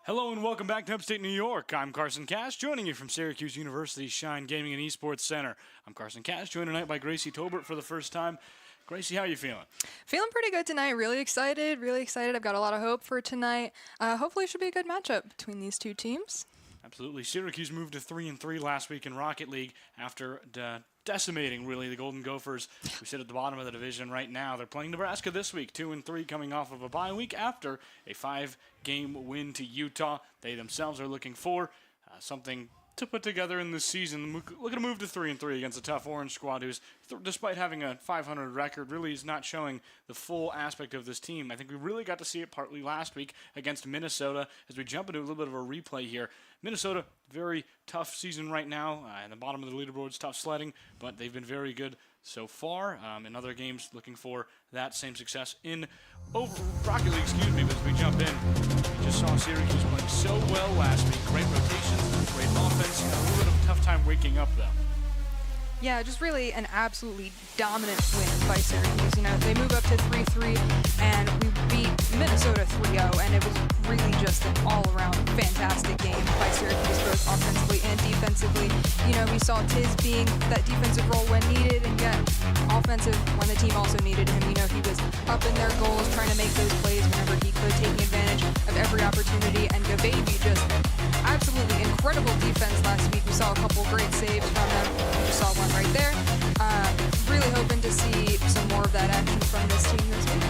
Hello and welcome back to Upstate New York. I'm Carson Cash, joining you from Syracuse University's Shine Gaming and Esports Center. I'm Carson Cash, joined tonight by Gracie Tolbert for the first time. Gracie, how are you feeling? Feeling pretty good tonight. Really excited. I've got a lot of hope for tonight. Hopefully it should be a good matchup between these two teams. Absolutely. Syracuse moved to 3-3 last week in Rocket League after decimating, really, the Golden Gophers, who sit at the bottom of the division right now. They're playing Nebraska this week, 2-3, coming off of a bye week after a 5-game win to Utah. They themselves are looking for something to put together in this season. Looking to move to 3-3 against a tough Orange squad who's, despite having a 500 record, really is not showing the full aspect of this team. I think we really got to see it partly last week against Minnesota. As we jump into a little bit of a replay here, Minnesota, very tough season right now. In the bottom of the leaderboards, tough sledding, but they've been very good so far. In other games, looking for that same success in Rocket League, but as we jump in, we just saw Syracuse playing so well last week. Great rotations, great offense, a little bit of a tough time waking up, though. Yeah, just really an absolutely dominant win by Syracuse. They move up to 3-3, and we beat Minnesota 3-0, and it was really just an all-around fantastic game by Syracuse, both offensively and defensively. We saw Tiz being that defensive role when needed, and yet offensive when the team also needed him. He was up in their goals, trying to make those plays whenever he could, taking advantage of every opportunity, and Gababy just absolutely incredible defense last week. We saw a couple great saves from them. We saw one right there. Really hoping to see some more of that action from this team this week.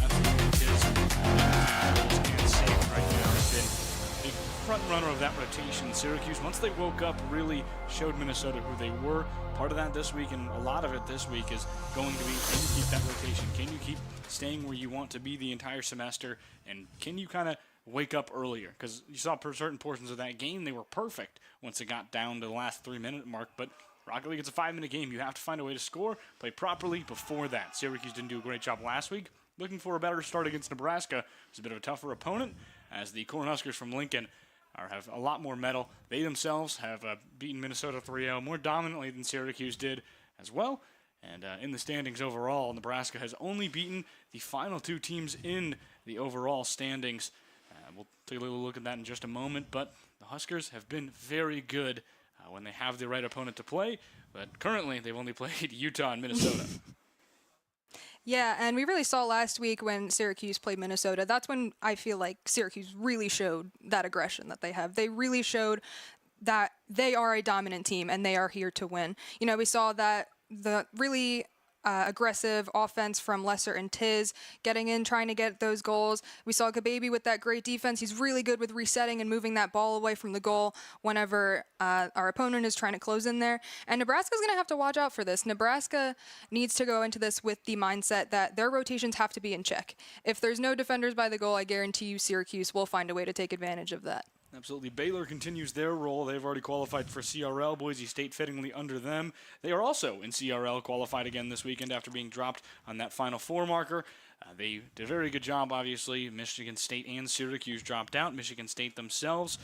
Absolutely, Tiz. And safe right now has been the front runner of that rotation. Syracuse, once they woke up, really showed Minnesota who they were. Part of that this week, and a lot of it this week, is going to be, can you keep that rotation? Can you keep staying where you want to be the entire semester? And can you kind of wake up earlier? Because you saw certain portions of that game, they were perfect once it got down to the last 3-minute mark. But Rocket League, it's a 5-minute game. You have to find a way to score, play properly before that. Syracuse didn't do a great job last week. Looking for a better start against Nebraska. It's a bit of a tougher opponent, as the Cornhuskers from Lincoln have a lot more mettle. They themselves have beaten Minnesota 3-0 more dominantly than Syracuse did as well. And in the standings overall, Nebraska has only beaten the final two teams in the overall standings. We'll take a little look at that in just a moment, but the Huskers have been very good when they have the right opponent to play, but currently they've only played Utah and Minnesota. Yeah, and we really saw last week when Syracuse played Minnesota. That's when I feel like Syracuse really showed that aggression that they have. They really showed that they are a dominant team and they are here to win. We saw that the really aggressive offense from Lesser and Tiz, getting in, trying to get those goals. We saw Gababy with that great defense. He's really good with resetting and moving that ball away from the goal whenever our opponent is trying to close in there. And Nebraska's going to have to watch out for this. Nebraska needs to go into this with the mindset that their rotations have to be in check. If there's no defenders by the goal, I guarantee you Syracuse will find a way to take advantage of that. Absolutely. Baylor continues their role. They've already qualified for CRL. Boise State fittingly under them. They are also in CRL, qualified again this weekend after being dropped on that Final Four marker. They did a very good job, obviously. Michigan State and Syracuse dropped out. Michigan State themselves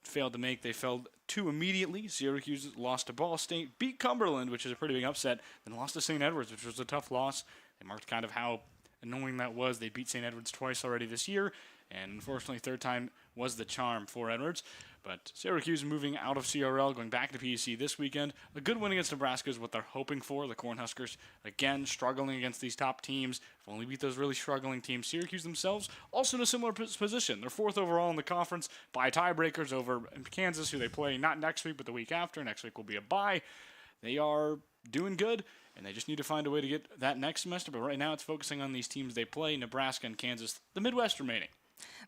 failed to make. They fell 2 immediately. Syracuse lost to Ball State, beat Cumberland, which is a pretty big upset, then lost to St. Edwards, which was a tough loss. They marked kind of how annoying that was. They beat St. Edwards twice already this year, and unfortunately third time was the charm for Edwards. But Syracuse moving out of CRL, going back to PEC this weekend. A good win against Nebraska is what they're hoping for. The Cornhuskers, again, struggling against these top teams. If only beat those really struggling teams. Syracuse themselves, also in a similar position. They're 4th overall in the conference by tiebreakers over Kansas, who they play not next week, but the week after. Next week will be a bye. They are doing good, and they just need to find a way to get that next semester. But right now it's focusing on these teams they play, Nebraska and Kansas, the Midwest remaining.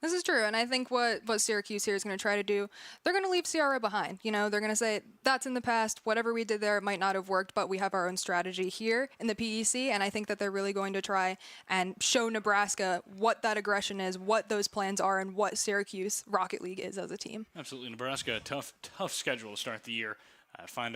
This is true, and I think what Syracuse here is going to try to do, they're going to leave CRA behind. They're going to say, that's in the past, whatever we did there might not have worked, but we have our own strategy here in the PEC, and I think that they're really going to try and show Nebraska what that aggression is, what those plans are, and what Syracuse Rocket League is as a team. Absolutely. Nebraska, a tough schedule to start the year. Found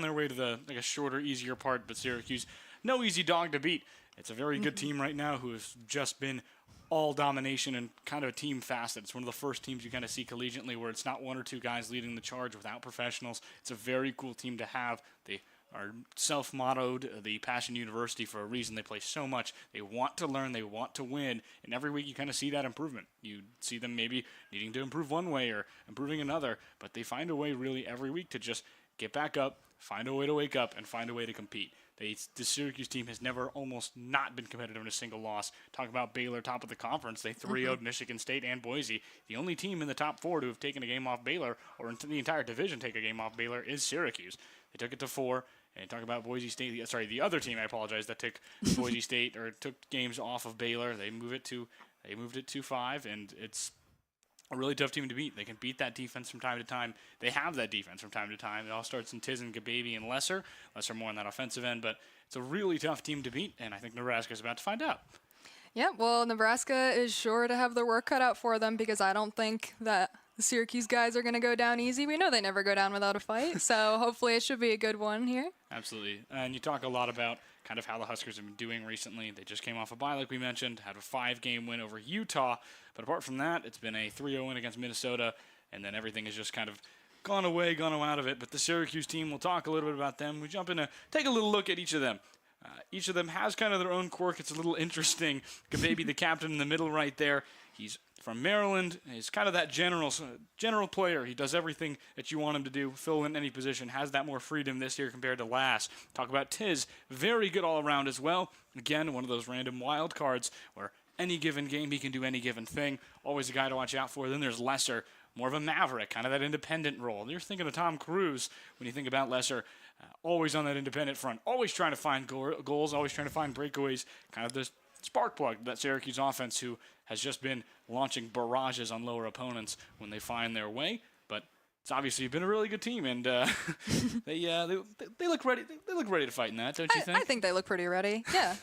their way to the shorter, easier part, but Syracuse, no easy dog to beat. It's a very good team right now who has just been all domination and kind of a team facet. It's one of the first teams you kind of see collegiately where it's not one or two guys leading the charge without professionals. It's a very cool team to have. They are self-mottoed the Passion University for a reason. They play so much. They want to learn. They want to win. And every week you kind of see that improvement. You see them maybe needing to improve one way or improving another, but they find a way really every week to just get back up, find a way to wake up, and find a way to compete. The Syracuse team has never almost not been competitive in a single loss. Talk about Baylor, top of the conference. They 3-0'd Michigan State and Boise. The only team in the top 4 to have taken a game off Baylor, or in the entire division take a game off Baylor, is Syracuse. They took it to 4. And talk about Boise State. The other team, I apologize, that took Boise State or took games off of Baylor. They moved it to 5, and it's a really tough team to beat. They can beat that defense from time to time. They have that defense from time to time. It all starts in Tiz and Gababy and Lesser. Lesser more on that offensive end, but it's a really tough team to beat, and I think Nebraska's about to find out. Yeah, well, Nebraska is sure to have their work cut out for them because I don't think that the Syracuse guys are going to go down easy. We know they never go down without a fight, so hopefully it should be a good one here. Absolutely. And you talk a lot about kind of how the Huskers have been doing recently. They just came off a bye, like we mentioned, had a 5-game win over Utah. But apart from that, it's been a 3-0 win against Minnesota, and then everything has just kind of gone out of it. But the Syracuse team, we'll talk a little bit about them. We jump in to take a little look at each of them. Each of them has kind of their own quirk. It's a little interesting. Gababy, the captain in the middle right there, he's from Maryland. He's kind of that general player. He does everything that you want him to do, fill in any position, has that more freedom this year compared to last. Talk about Tiz, very good all around as well. Again, one of those random wild cards where any given game he can do any given thing. Always a guy to watch out for. Then there's Lesser, more of a maverick, kind of that independent role. You're thinking of Tom Cruise when you think about Lesser. Always on that independent front, always trying to find goals, always trying to find breakaways, kind of the spark plug, that Syracuse offense who has just been launching barrages on lower opponents when they find their way. But it's obviously been a really good team, and they look ready. They look ready to fight in that, don't you think? I think they look pretty ready. Yeah.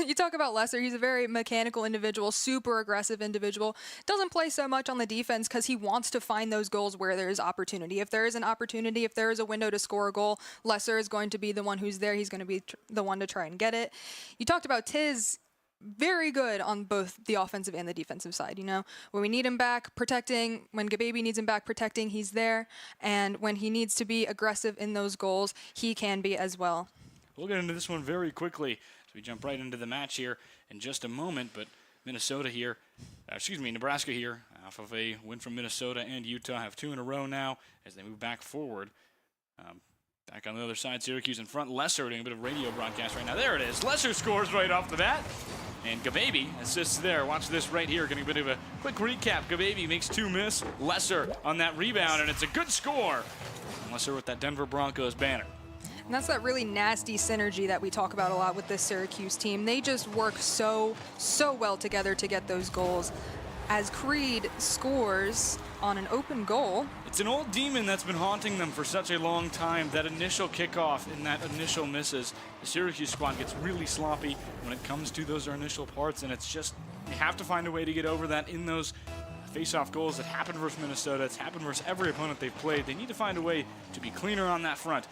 You talk about Lesser. He's a very mechanical individual, super aggressive individual. Doesn't play so much on the defense because he wants to find those goals where there is opportunity. If there is an opportunity, if there is a window to score a goal, Lesser is going to be the one who's there. He's going to be the one to try and get it. You talked about Tiz. Very good on both the offensive and the defensive side. You know, when we need him back protecting, when Gababy needs him back protecting, he's there. And when he needs to be aggressive in those goals, he can be as well. We'll get into this one very quickly as we jump right into the match here in just a moment. But Nebraska here, off of a win from Minnesota and Utah, have 2 in a row now as they move back forward. Back on the other side, Syracuse in front. Lesser doing a bit of radio broadcast right now. There it is. Lesser scores right off the bat. And Gababy assists there. Watch this right here. Getting a bit of a quick recap. Gababy makes 2 miss. Lesser on that rebound, and it's a good score. And Lesser with that Denver Broncos banner. And that's that really nasty synergy that we talk about a lot with this Syracuse team. They just work so well together to get those goals. As Creed scores on an open goal. It's an old demon that's been haunting them for such a long time. That initial kickoff and that initial misses. The Syracuse squad gets really sloppy when it comes to those initial parts, and it's just, you have to find a way to get over that in those face-off goals that happened versus Minnesota. It's happened versus every opponent they've played. They need to find a way to be cleaner on that front.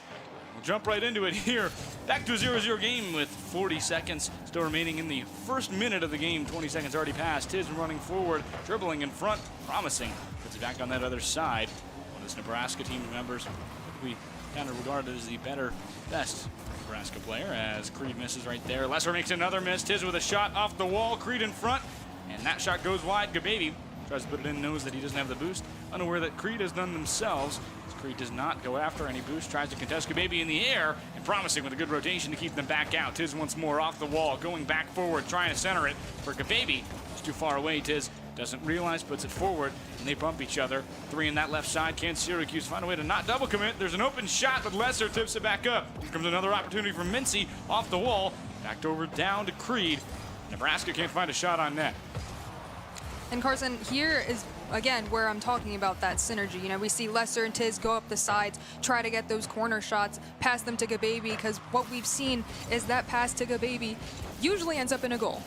We'll jump right into it here. Back to a 0-0 game with 40 seconds still remaining in the first minute of the game. 20 seconds already passed. Tiz running forward, dribbling in front, promising. Puts it back on that other side. One of this Nebraska team members we kind of regarded as the best Nebraska player as Creed misses right there. Lesser makes another miss. Tiz with a shot off the wall. Creed in front, and that shot goes wide. Gababy tries to put it in, knows that he doesn't have the boost, unaware that Creed has done themselves. Creed does not go after any boost, tries to contest Gababy in the air, and promising with a good rotation to keep them back out. Tiz once more off the wall, going back forward, trying to center it for Gababy. It's too far away. Tiz doesn't realize, puts it forward, and they bump each other. 3 in that left side. Can Syracuse find a way to not double commit? There's an open shot, but Lesser tips it back up. Here comes another opportunity for Mincy off the wall. Backed over down to Creed. Nebraska can't find a shot on net. And Carson, here is, again, where I'm talking about that synergy. You know, we see Lesser and Tiz go up the sides, try to get those corner shots, pass them to Gababy, because what we've seen is that pass to Gababy usually ends up in a goal.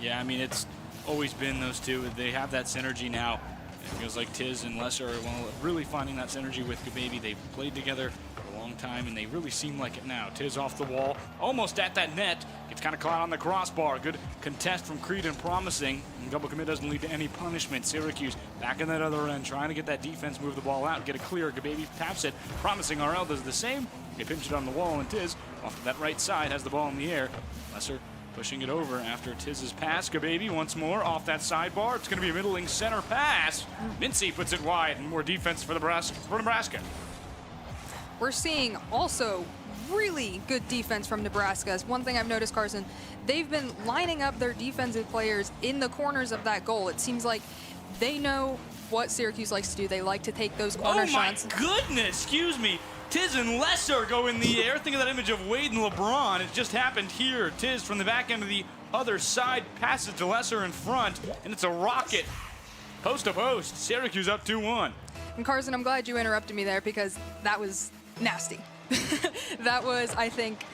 Yeah, I mean, it's always been those two. They have that synergy now. It feels like Tiz and Lesser are really finding that synergy with Gababy. They've played together for a long time, and they really seem like it now. Tiz off the wall, almost at that net. Gets kind of caught on the crossbar. Good contest from Creed and promising. And double commit doesn't lead to any punishment. Syracuse back in that other end, trying to get that defense, move the ball out, get it clear. Gababy taps it. Promising RL does the same. They pinch it on the wall, and Tiz, off of that right side, has the ball in the air. Lesser pushing it over after Tiz's pass. Gababy once more off that sidebar. It's going to be a middling center pass. Mincy puts it wide, and more defense for Nebraska. We're seeing also really good defense from Nebraska. One thing I've noticed, Carson, they've been lining up their defensive players in the corners of that goal. It seems like they know what Syracuse likes to do. They like to take those corner shots. Oh my goodness, excuse me. Tiz and Lesser go in the air. Think of that image of Wade and LeBron. It just happened here. Tiz from the back end of the other side passes to Lesser in front, and it's a rocket. Post to post. Syracuse up 2-1. And Carson, I'm glad you interrupted me there because that was nasty. That was, I think,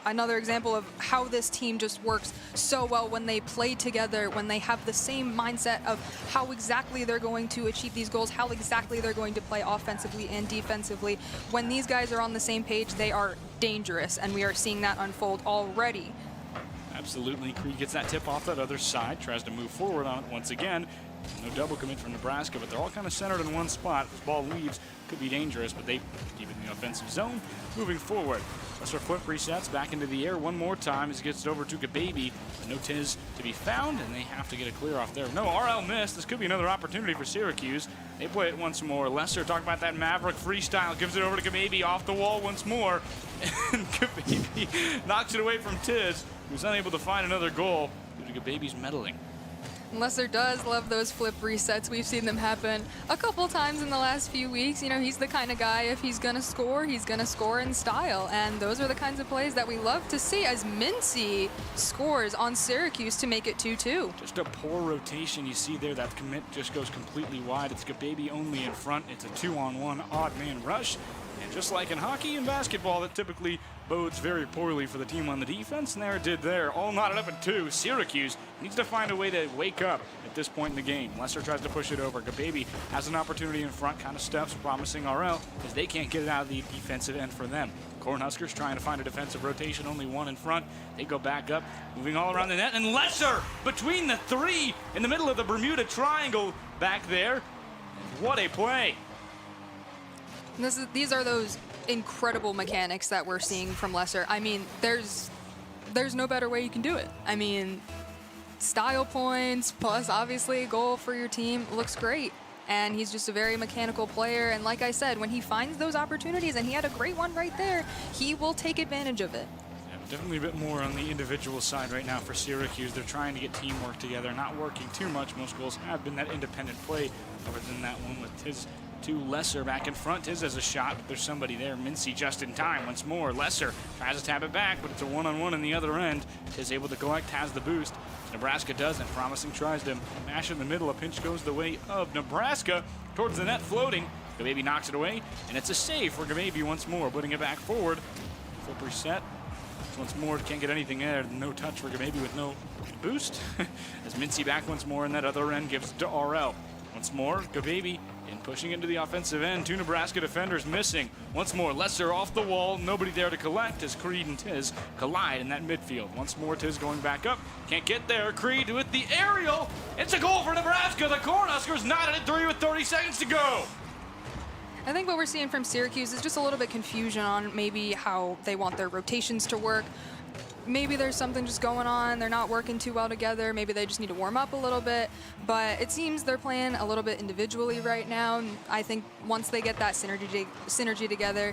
another example of how this team just works so well when they play together, when they have the same mindset of how exactly they're going to achieve these goals, how exactly they're going to play offensively and defensively. When these guys are on the same page, they are dangerous, and we are seeing that unfold already. Absolutely. Creed gets that tip off that other side, tries to move forward on it once again. No double commit from Nebraska, but they're all kind of centered in one spot. This ball leaves, could be dangerous, but they keep it in the offensive zone. Moving forward, Lesser flip resets back into the air one more time as he gets it over to Gababy. No Tiz to be found, and they have to get a clear off there. No, RL missed. This could be another opportunity for Syracuse. They play it once more. Lesser, talk about that Maverick freestyle, gives it over to Gababy off the wall once more. And Gababy knocks it away from Tiz, who's unable to find another goal due to Gababy's meddling. Lesser does love those flip resets. We've seen them happen a couple times in the last few weeks. You know, he's the kind of guy, if he's going to score in style. And those are the kinds of plays that we love to see as Mincy scores on Syracuse to make it 2-2. Just a poor rotation you see there. That commit just goes completely wide. It's Gababy only in front. It's a 2-on-1 odd man rush. And just like in hockey and basketball, that typically bodes very poorly for the team on the defense, and there it did there. All knotted up at 2. Syracuse needs to find a way to wake up at this point in the game. Lesser tries to push it over. Gababy has an opportunity in front, kind of steps, promising RL, because they can't get it out of the defensive end for them. Cornhuskers trying to find a defensive rotation, only one in front. They go back up, moving all around the net, and Lesser between the 3 in the middle of the Bermuda Triangle back there. And what a play. These are those incredible mechanics that we're seeing from Lesser. I mean, there's no better way you can do it. I mean, style points plus obviously a goal for your team looks great. And he's just a very mechanical player. And like I said, when he finds those opportunities, and he had a great one right there, he will take advantage of it. Yeah, definitely a bit more on the individual side right now for Syracuse. They're trying to get teamwork together, not working too much. Most goals have been that independent play, other than that one with Tiz to Lesser back in front. Tiz has a shot, but there's somebody there. Mincy just in time once more. Lesser tries to tap it back, but it's a one-on-one on the other end. Tiz able to collect, has the boost. Nebraska doesn't. Promising tries to mash in the middle. A pinch goes the way of Nebraska towards the net floating. Gababy knocks it away, and it's a save for Gababy once more, putting it back forward. Flip reset. Once more, can't get anything there. No touch for Gababy with no boost. As Mincy back once more, and that other end gives it to RL. Once more, Gababy in pushing into the offensive end. 2 Nebraska defenders missing. Once more, Lesser off the wall. Nobody there to collect as Creed and Tiz collide in that midfield. Once more, Tiz going back up. Can't get there. Creed with the aerial. It's a goal for Nebraska. The Cornhuskers knotted at 3 with 30 seconds to go. I think what we're seeing from Syracuse is just a little bit confusion on maybe how they want their rotations to work. Maybe there's something just going on. They're not working too well together. Maybe they just need to warm up a little bit. But it seems they're playing a little bit individually right now. And I think once they get that synergy together,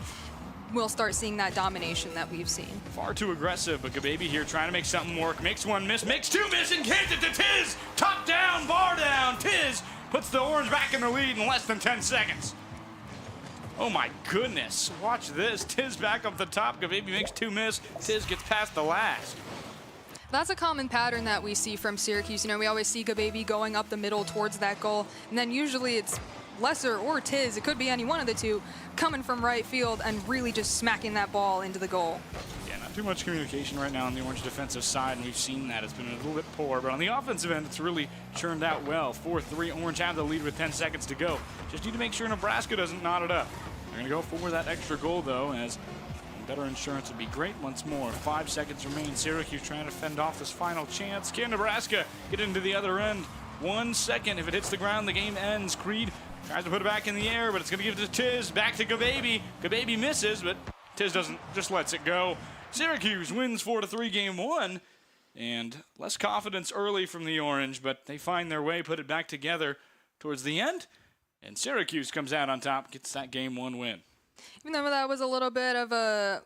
we'll start seeing that domination that we've seen. Far too aggressive, but Gababy here trying to make something work. Makes one miss, makes 2 miss, and gets it to Tiz. Top down, bar down. Tiz puts the Orange back in the lead in less than 10 seconds. Oh my goodness, watch this. Tiz back up the top, Gababy makes 2 miss. Tiz gets past the last. That's a common pattern that we see from Syracuse. You know, we always see Gababy going up the middle towards that goal, and then usually it's Lesser or Tiz, it could be any one of the two, coming from right field and really just smacking that ball into the goal. Yeah, not too much communication right now on the Orange defensive side, and we've seen that. It's been a little bit poor, but on the offensive end, it's really churned out well. 4-3, Orange have the lead with 10 seconds to go. Just need to make sure Nebraska doesn't knot it up. They're going to go for that extra goal, though, as better insurance would be great once more. 5 seconds remain. Syracuse trying to fend off this final chance. Can Nebraska get into the other end? 1 second. If it hits the ground, the game ends. Creed tries to put it back in the air, but it's going to give it to Tiz. Back to Gababy. Gababy misses, but Tiz just lets it go. Syracuse wins 4-3 game one. And less confidence early from the Orange, but they find their way, put it back together towards the end. And Syracuse comes out on top, gets that game one win. Even though that was a little bit of a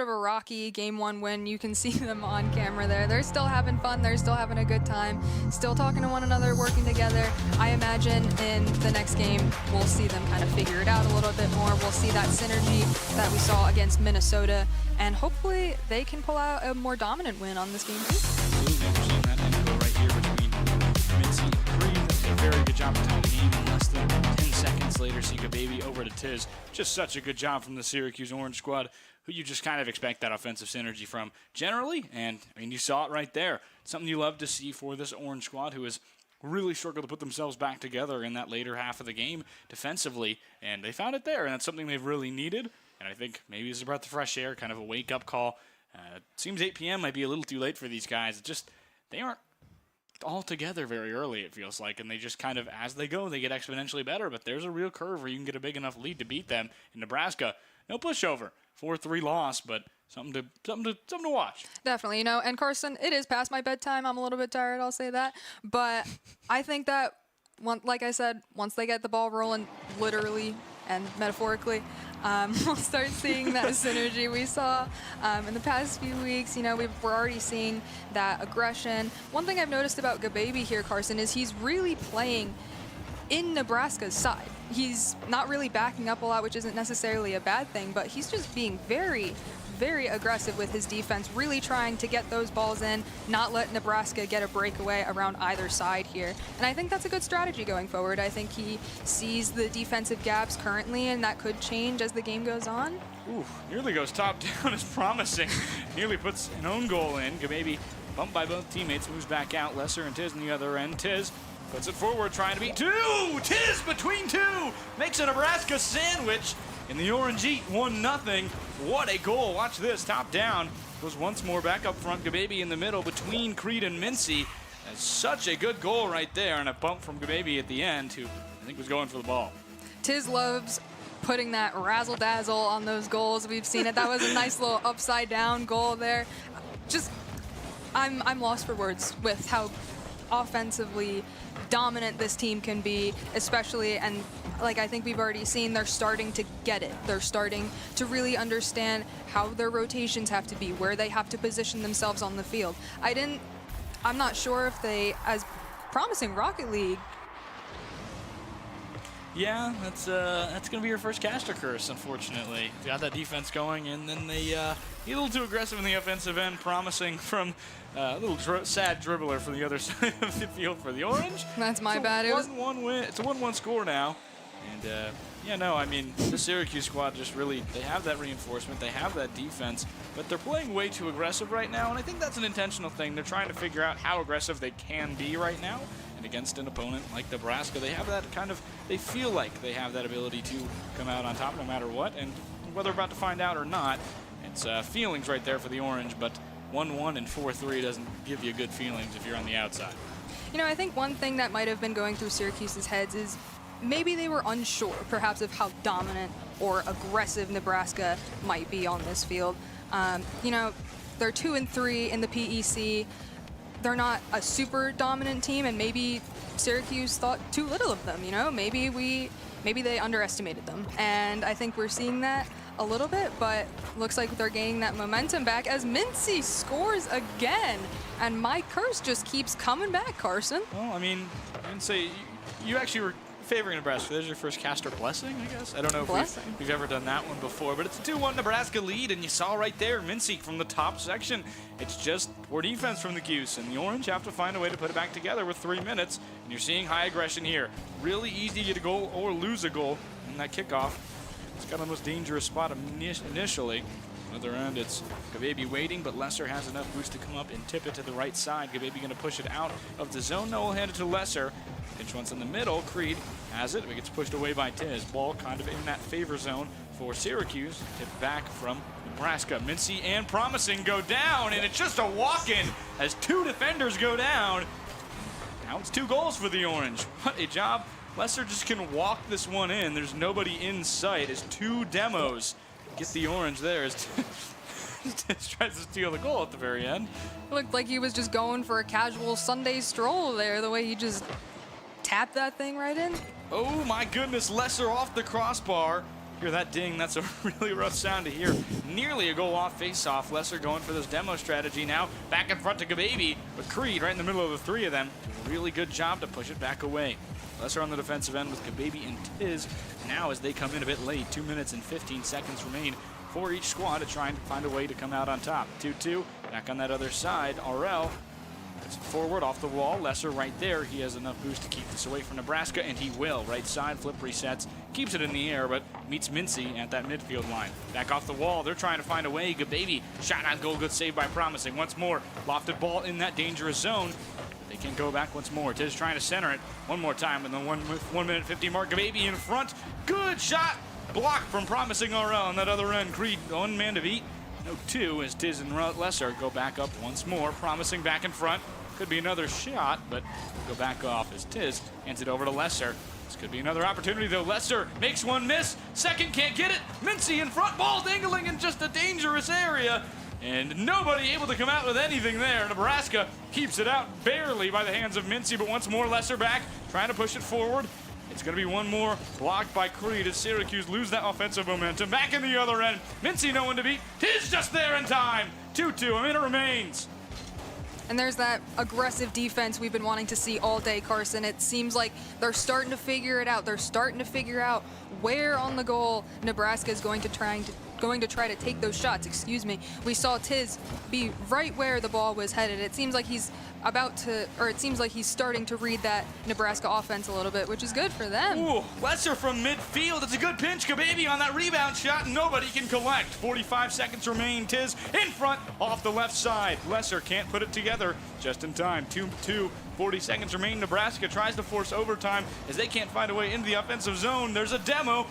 rocky game one win, you can see them on camera there. They're still having fun. They're still having a good time. Still talking to one another, working together. I imagine in the next game we'll see them kind of figure it out a little bit more. We'll see that synergy that we saw against Minnesota, and hopefully they can pull out a more dominant win on this game too. Absolutely, we're seeing that info right here between Mincy and Creed. A very good job of tying the game in less than 10 seconds later. Sika Baby over to Tiz. Just such a good job from the Syracuse Orange squad, who you just kind of expect that offensive synergy from generally. And I mean, you saw it right there. Something you love to see for this Orange squad, who has really struggled to put themselves back together in that later half of the game defensively. And they found it there, and that's something they've really needed. And I think maybe it's a breath of fresh air, kind of a wake-up call. It seems 8 p.m. might be a little too late for these guys. They aren't all together very early, it feels like, and they just kind of, as they go, they get exponentially better. But there's a real curve where you can get a big enough lead to beat them. In Nebraska, no pushover, 4-3 loss, but something to watch. Definitely, and Carson, it is past my bedtime. I'm a little bit tired, I'll say that. But I think that, like I said, once they get the ball rolling, literally and metaphorically, we'll start seeing that synergy we saw in the past few weeks. We're already seeing that aggression. One thing I've noticed about Gababy here, Carson, is he's really playing in Nebraska's side. He's not really backing up a lot, which isn't necessarily a bad thing, but he's just being very, very aggressive with his defense, really trying to get those balls in, not let Nebraska get a breakaway around either side here. And I think that's a good strategy going forward. I think he sees the defensive gaps currently, and that could change as the game goes on. Ooh, nearly goes top down is promising. Nearly puts an own goal in. Maybe bumped by both teammates, moves back out. Lesser and Tiz on the other end. Tiz puts it forward, trying to beat two. Tiz between two makes a Nebraska sandwich. And the Orange eat 1-0. What a goal. Watch this. Top down. Goes once more back up front. Gababy in the middle between Creed and Mincy. That's such a good goal right there. And a bump from Gababy at the end, who I think was going for the ball. Tiz loves putting that razzle-dazzle on those goals. We've seen it. That was a nice little upside-down goal there. Just, I'm lost for words with how offensively dominant this team can be, especially, and like I think we've already seen, they're starting to get it. They're starting to really understand how their rotations have to be, where they have to position themselves on the field. I'm not sure if they, as promising Rocket League. Yeah, that's going to be your first caster curse, unfortunately. They got that defense going, and then they get a little too aggressive in the offensive end, promising from a little sad dribbler from the other side of the field for the Orange. That's my bad. It was 1-1 win. It's a 1-1 score now. And, I mean, the Syracuse squad just really, they have that reinforcement, they have that defense, but they're playing way too aggressive right now, and I think that's an intentional thing. They're trying to figure out how aggressive they can be right now. And against an opponent like Nebraska, they have that they feel like they have that ability to come out on top no matter what, and whether we're about to find out or not, it's feelings right there for the Orange, but 1-1 and 4-3 doesn't give you good feelings if you're on the outside. I think one thing that might have been going through Syracuse's heads is maybe they were unsure, perhaps, of how dominant or aggressive Nebraska might be on this field. They're 2-3 in the PEC. They're not a super dominant team, and maybe Syracuse thought too little of them. Maybe they underestimated them, and I think we're seeing that a little bit, but looks like they're gaining that momentum back as Mincy scores again, and my curse just keeps coming back, Carson. Well, I mean, I didn't say you actually were favoring Nebraska. There's your first caster blessing, I guess. I don't know if we've ever done that one before, but it's a 2-1 Nebraska lead, and you saw right there, Mincy from the top section. It's just poor defense from the Cuse, and the Orange have to find a way to put it back together with 3 minutes, and you're seeing high aggression here. Really easy to get a goal or lose a goal in that kickoff. It's got the most dangerous spot initially. Other end, it's Gababy waiting, but Lesser has enough boost to come up and tip it to the right side. Gababy going to push it out of the zone. No, we'll hand it to Lesser. Pinch once in the middle. Creed has it. It gets pushed away by Tiz. Ball kind of in that favor zone for Syracuse. Tipped back from Nebraska. Mincy and Promising go down, and it's just a walk-in as 2 defenders go down. Now it's 2 goals for the Orange. What a job. Lesser just can walk this one in. There's nobody in sight as 2 demos get the orange there as Tiz tries to steal the goal at the very end. Looked like he was just going for a casual Sunday stroll there, the way he just tapped that thing right in. Oh my goodness, Lesser off the crossbar. Hear that ding, that's a really rough sound to hear. Nearly a goal off face-off. Lesser going for this demo strategy now. Back in front to Gababy, but Creed right in the middle of the three of them. Really good job to push it back away. Lesser on the defensive end with Gababy and Tiz. Now as they come in a bit late, 2 minutes and 15 seconds remain for each squad to try and find a way to come out on top. 2-2, back on that other side, RL. It's forward off the wall. Lesser right there. He has enough boost to keep this away from Nebraska, and he will. Right side, flip resets, keeps it in the air, but meets Mincy at that midfield line. Back off the wall. They're trying to find a way. Gababy, shot on goal, good save by Promising. Once more, lofted ball in that dangerous zone. They can go back once more. Tiz trying to center it one more time, and the 1 minute 50 mark. Gababy in front. Good shot. Blocked from Promising RL on that other end. Creed, one man to beat. No two as Tiz and Lesser go back up once more. Promising back in front. Could be another shot, but go back off as Tiz hands it over to Lesser. This could be another opportunity, though. Lesser makes one miss. Second can't get it. Mincy in front. Ball dangling in just a dangerous area. And nobody able to come out with anything there. Nebraska keeps it out barely by the hands of Mincy, but once more Lesser back, trying to push it forward. It's going to be one more blocked by Creed as Syracuse lose that offensive momentum. Back in the other end. Mincy no one to beat. Tiz just there in time. 2-2. A minute remains. And there's that aggressive defense we've been wanting to see all day, Carson. It seems like they're starting to figure it out. They're starting to figure out where on the goal Nebraska is going to try to take those shots. Excuse me. We saw Tiz be right where the ball was headed. It seems like he's starting to read that Nebraska offense a little bit, which is good for them. Ooh, Lesser from midfield. It's a good pinch. Gababy on that rebound shot. Nobody can collect. 45 seconds remain. Tiz in front off the left side. Lesser can't put it together just in time. 2-2. 40 seconds remain. Nebraska tries to force overtime as they can't find a way into the offensive zone. There's a demo.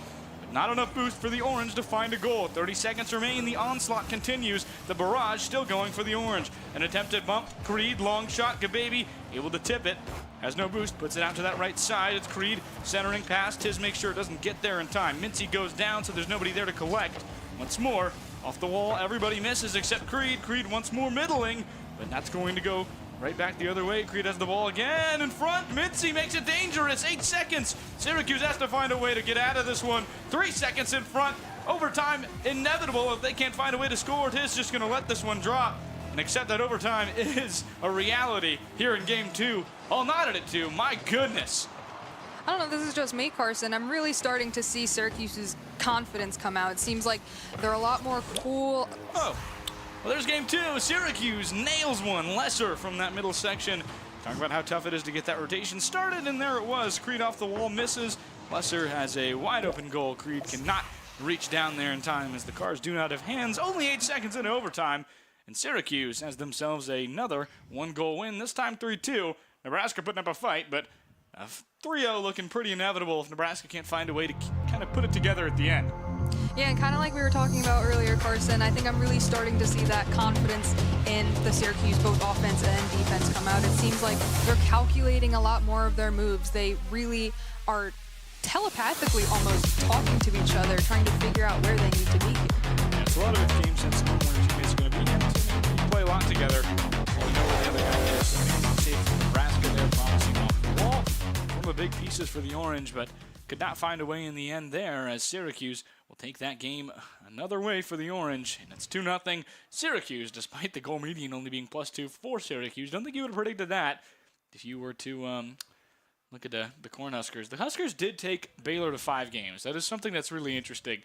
Not enough boost for the Orange to find a goal. 30 seconds remain. The onslaught continues. The barrage still going for the Orange. An attempted bump. Creed, long shot. Gababy able to tip it. Has no boost. Puts it out to that right side. It's Creed centering pass. Tiz makes sure it doesn't get there in time. Mincy goes down, so there's nobody there to collect. Once more, off the wall. Everybody misses except Creed. Creed once more middling, but that's going to go right back the other way. Creed has the ball again in front. Mincy makes it dangerous. 8 seconds. Syracuse has to find a way to get out of this one. 3 seconds in front. Overtime inevitable if they can't find a way to score. Tiz just going to let this one drop and accept that overtime is a reality here in game 2. All knotted at 2. My goodness. I don't know if this is just me, Carson. I'm really starting to see Syracuse's confidence come out. It seems like they're a lot more cool. Oh. Well, there's game 2. Syracuse nails one. Lesser from that middle section. Talking about how tough it is to get that rotation started, and there it was. Creed off the wall misses. Lesser has a wide open goal. Creed cannot reach down there in time as the Cars do not have hands. Only 8 seconds into overtime, and Syracuse has themselves another 1-goal win, this time 3-2. Nebraska putting up a fight, but 3-0 looking pretty inevitable if Nebraska can't find a way to kind of put it together at the end. Yeah, and kind of like we were talking about earlier, Carson, I think I'm really starting to see that confidence in the Syracuse, both offense and defense, come out. It seems like they're calculating a lot more of their moves. They really are telepathically almost talking to each other, trying to figure out where they need to be here. Yeah, it's a lot of it game sense knowing where your teammates are going to be. And you play a lot together. We know where the other guy is. So safe for Nebraska there, promising off the wall. One of the big pieces for the Orange, but could not find a way in the end there as Syracuse will take that game another way for the Orange. And it's 2-0 Syracuse, despite the goal median only being +2 for Syracuse. Don't think you would have predicted that if you were to look at the Cornhuskers. The Huskers did take Baylor to 5 games. That is something that's really interesting.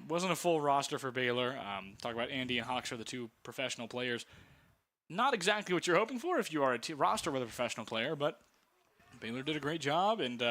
Wasn't a full roster for Baylor. Talk about Andy and Hawks are the 2 professional players. Not exactly what you're hoping for if you are a roster with a professional player, but Baylor did a great job and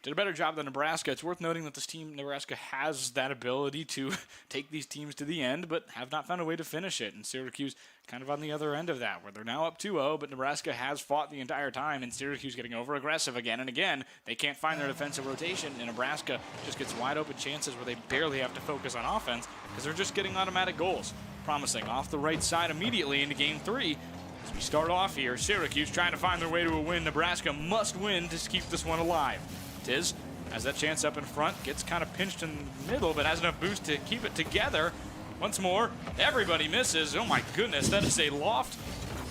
did a better job than Nebraska. It's worth noting that this team, Nebraska, has that ability to take these teams to the end, but have not found a way to finish it. And Syracuse kind of on the other end of that, where they're now up 2-0, but Nebraska has fought the entire time, and Syracuse getting over-aggressive again and again. They can't find their defensive rotation, and Nebraska just gets wide-open chances where they barely have to focus on offense because they're just getting automatic goals. Promising off the right side immediately into Game 3. As we start off here, Syracuse trying to find their way to a win. Nebraska must win to keep this one alive. Tiz has that chance up in front, gets kind of pinched in the middle, but has enough boost to keep it together. Once more, everybody misses. Oh my goodness, that is a loft.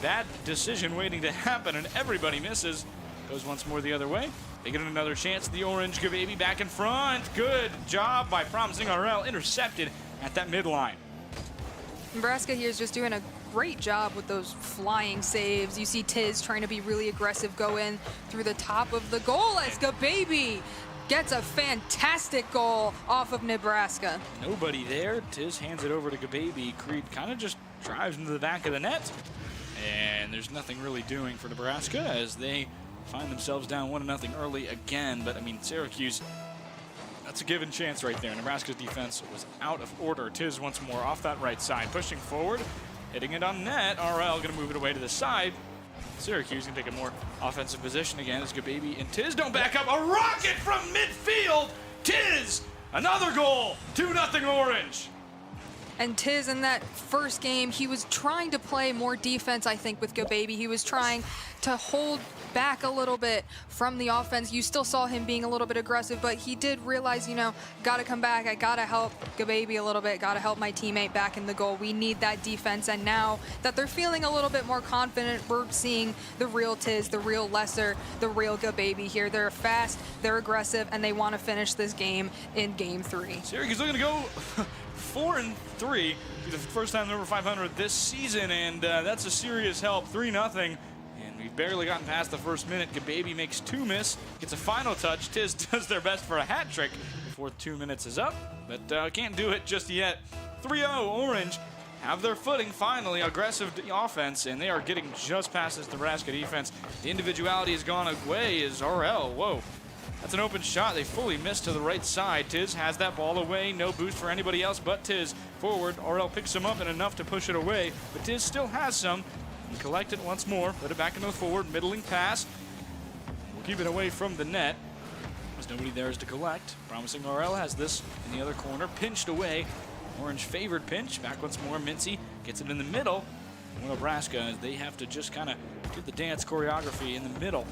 Bad decision waiting to happen, and everybody misses. Goes once more the other way. They get another chance. The orange Gababy back in front. Good job by Promising RL. Intercepted at that midline. Nebraska here is just doing a great job with those flying saves. You see Tiz trying to be really aggressive, go in through the top of the goal as Gababy gets a fantastic goal off of Nebraska. Nobody there. Tiz hands it over to Gababy. Creed kind of just drives into the back of the net. And there's nothing really doing for Nebraska as they find themselves down 1-0 early again. But, I mean, Syracuse, that's a given chance right there. Nebraska's defense was out of order. Tiz once more off that right side, pushing forward, hitting it on net. RL going to move it away to the side. Syracuse can take a more offensive position again as Gababy and Tiz don't back up. A rocket from midfield. Tiz, another goal. 2-0 Orange. And Tiz in that first game, he was trying to play more defense, I think, with Gababy. He was trying to hold back a little bit from the offense. You still saw him being a little bit aggressive, but he did realize, you know, gotta come back. I gotta help Gababy a little bit. Gotta help my teammate back in the goal. We need that defense. And now that they're feeling a little bit more confident, we're seeing the real Tiz, the real Lesser, the real Gababy here. They're fast, they're aggressive, and they want to finish this game in Game 3. Syracuse looking to go 4-3. The first time they're over 500 this season, and that's a serious help. 3-0. We've barely gotten past the first minute. Gababy makes 2 miss, gets a final touch. Tiz does their best for a hat trick before 2 minutes is up, but can't do it just yet. 3-0 Orange have their footing finally. Aggressive offense, and they are getting just past this Nebraska defense. The individuality has gone away as RL. Whoa. That's an open shot. They fully missed to the right side. Tiz has that ball away. No boost for anybody else but Tiz. Forward, RL picks him up and enough to push it away, but Tiz still has some. And collect it once more. Put it back into the forward. Middling pass. We'll keep it away from the net. There's nobody there as to collect. Promising RL has this in the other corner. Pinched away. Orange favored pinch. Back once more. Mincy gets it in the middle. Nebraska, they have to just kind of do the dance choreography in the middle.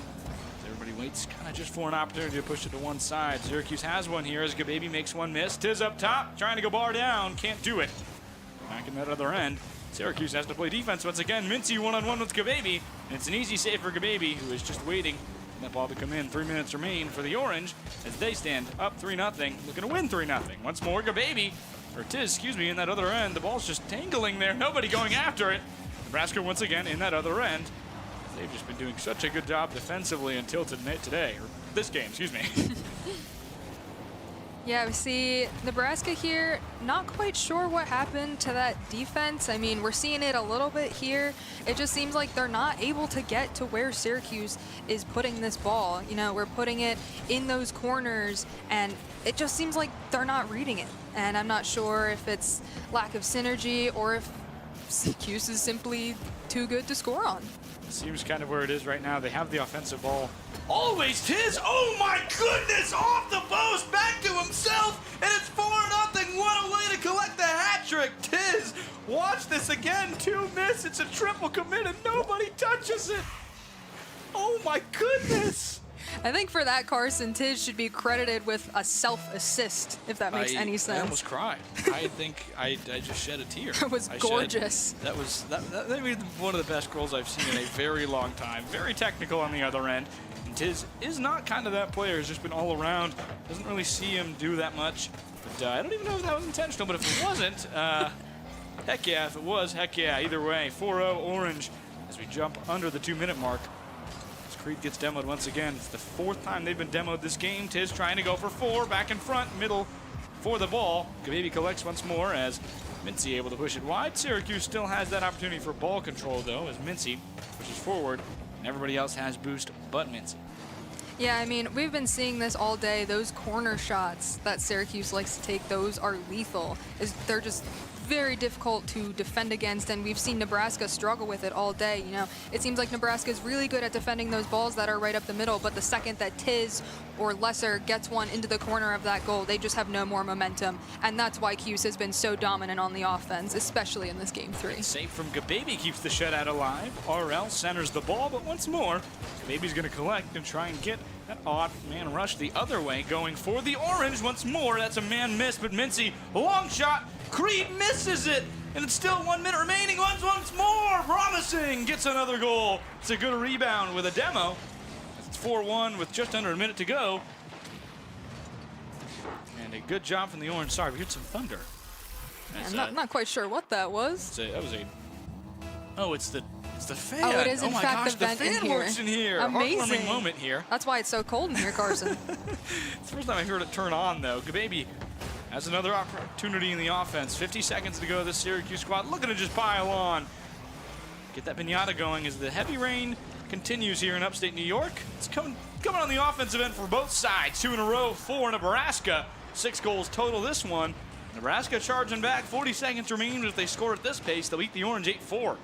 Everybody waits kind of just for an opportunity to push it to one side. Syracuse has one here as Gababy makes one miss. Tiz up top, trying to go bar down. Can't do it. Back in that other end. Syracuse has to play defense once again. Mincy one-on-one with Gababy. And it's an easy save for Gababy, who is just waiting for that ball to come in. 3 minutes remain for the Orange as they stand up 3-0. Looking to win 3-0. Once more, Gababy, or Tiz, excuse me, in that other end. The ball's just tangling there. Nobody going after it. Nebraska once again in that other end. They've just been doing such a good job defensively until today, or this game, excuse me. Yeah, we see Nebraska here, not quite sure what happened to that defense. I mean, we're seeing it a little bit here. It just seems like they're not able to get to where Syracuse is putting this ball. You know, we're putting it in those corners, and it just seems like they're not reading it. And I'm not sure if it's lack of synergy or if Syracuse is simply too good to score on. Seems kind of where it is right now. They have the offensive ball. Always Tiz. Oh my goodness! Off the post, back to himself, and it's 4-0. What a way to collect the hat trick. Tiz, watch this again. 2 miss. It's a triple commit, and nobody touches it. Oh my goodness! I think for that, Carson, Tiz should be credited with a self-assist, if that makes any sense. I almost cried. I think I just shed a tear. It was gorgeous. That was one of the best goals I've seen in a very long time. Very technical on the other end. And Tiz is not kind of that player. He's just been all around. Doesn't really see him do that much. But I don't even know if that was intentional. But if it wasn't, heck yeah. If it was, heck yeah. Either way, 4-0 Orange as we jump under the 2-minute mark. Creed gets demoed once again. It's the 4th time they've been demoed this game. Tiz trying to go for 4, back in front, middle for the ball. Gababy collects once more as Mincy able to push it wide. Syracuse still has that opportunity for ball control though as Mincy pushes forward and everybody else has boost but Mincy. Yeah, I mean, we've been seeing this all day. Those corner shots that Syracuse likes to take, those are lethal. They're just very difficult to defend against, and we've seen Nebraska struggle with it all day. You know, it seems like Nebraska is really good at defending those balls that are right up the middle, but the second that Tiz or Lesser gets one into the corner of that goal, they just have no more momentum, and that's why Cuse has been so dominant on the offense, especially in this Game 3. Save from Gababy keeps the shutout alive. RL centers the ball, but once more, Gababy's going to collect and try and get that odd man rush the other way, going for the orange once more. That's a man miss, but Mincy, long shot. Creed misses it, and it's still 1 minute remaining. Once more, promising, gets another goal. It's a good rebound with a demo. It's 4-1 with just under a minute to go. And a good job from the orange. Sorry, we heard some thunder. I'm not quite sure what that was. Oh, it's the fan. Oh, it is in my fact gosh, the vent fan in here. works in here. Amazing. Heartwarming moment here. That's why it's so cold in here, Carson. It's the first time I heard it turn on, though. Gababy has another opportunity in the offense. 50 seconds to go. This Syracuse squad looking to just pile on. Get that piñata going as the heavy rain continues here in upstate New York. It's coming on the offensive end for both sides. 2 in a row for Nebraska. 6 goals total this one. Nebraska charging back. 40 seconds remain. If they score at this pace, they'll beat the Orange 8-4.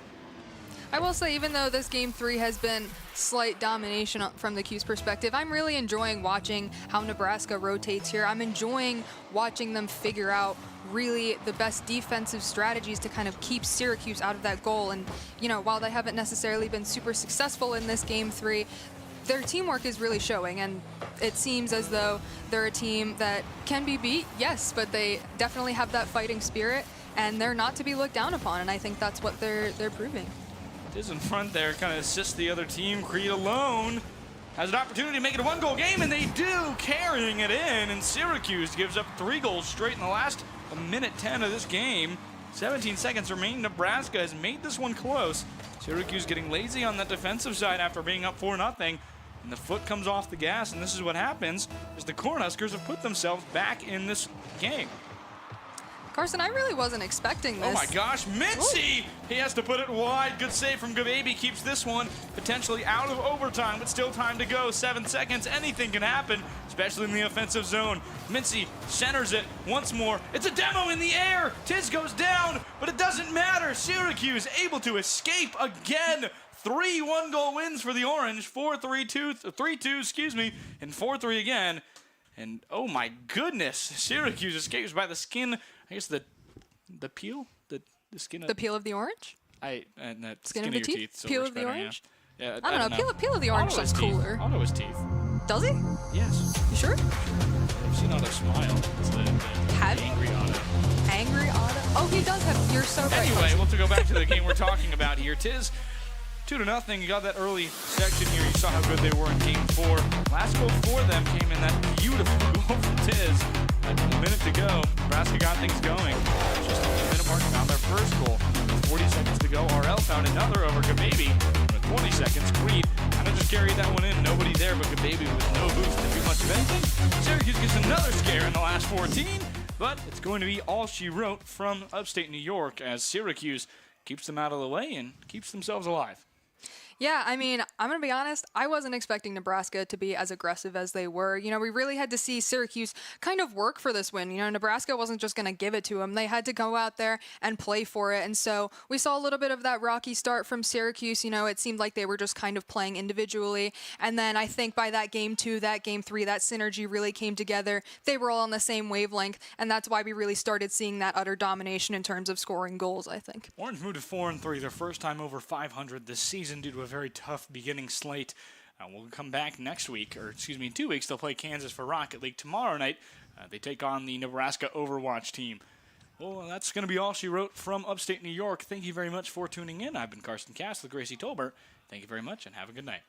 I will say, even though this Game 3 has been slight domination from the Cuse perspective, I'm really enjoying watching how Nebraska rotates here. I'm enjoying watching them figure out really the best defensive strategies to kind of keep Syracuse out of that goal. And, you know, while they haven't necessarily been super successful in this Game 3, their teamwork is really showing, and it seems as though they're a team that can be beat, yes, but they definitely have that fighting spirit, and they're not to be looked down upon, and I think that's what they're proving. Tiz in front there, kind of assists the other team. Creed alone has an opportunity to make it a 1-goal game, and they do, carrying it in, and Syracuse gives up 3 goals straight in the last minute 10 of this game. 17 seconds remain. Nebraska has made this one close. Syracuse getting lazy on that defensive side after being up 4-0. And the foot comes off the gas, and this is what happens as the Cornhuskers have put themselves back in this game. Carson, I really wasn't expecting this. Oh my gosh, Mincy! He has to put it wide. Good save from Gababy. Keeps this one potentially out of overtime, but still time to go. 7 seconds. Anything can happen, especially in the offensive zone. Mincy centers it once more. It's a demo in the air. Tiz goes down, but it doesn't matter. Syracuse able to escape again. 3 1-goal wins for the Orange. 3-2, excuse me, and 4-3 again. And oh my goodness, Syracuse escapes by the skin. I guess the peel, the skin of the peel of the orange. And that skin of of your the teeth. Peel of the orange. Yeah, I don't know. Peel of the orange sounds cooler. Otto has teeth. Does he? Yes. You sure? I've seen Otto smile. It's the angry Otto. Angry Otto. Oh, he does have. You're so right. Anyway, we'll have to go back to the game we're talking about here. Tiz 2-0. You got that early section here. You saw how good they were in Game 4. Last goal for them came in that beautiful goal from Tiz. A minute to go. Nebraska got things going. Just a minute mark found their first goal. 40 seconds to go. RL found another over Gababy. With 20 seconds, Creed kind of just carried that one in. Nobody there but Gababy with no boost to do much of anything. Syracuse gets another scare in the last 14. But it's going to be all she wrote from upstate New York as Syracuse keeps them out of the way and keeps themselves alive. Yeah, I mean, I'm going to be honest, I wasn't expecting Nebraska to be as aggressive as they were. You know, we really had to see Syracuse kind of work for this win. You know, Nebraska wasn't just going to give it to them. They had to go out there and play for it. And so we saw a little bit of that rocky start from Syracuse. You know, it seemed like they were just kind of playing individually. And then I think by that Game 2, that Game 3, that synergy really came together. They were all on the same wavelength. And that's why we really started seeing that utter domination in terms of scoring goals, I think. Orange moved to 4-3, their first time over 500 this season due to a very tough beginning slate. We'll come back next week, or excuse me, in 2 weeks. They'll play Kansas for Rocket League. Tomorrow night, they take on the Nebraska Overwatch team. Well, that's going to be all she wrote from upstate New York. Thank you very much for tuning in. I've been Carson Cass with Gracie Tolbert. Thank you very much, and have a good night.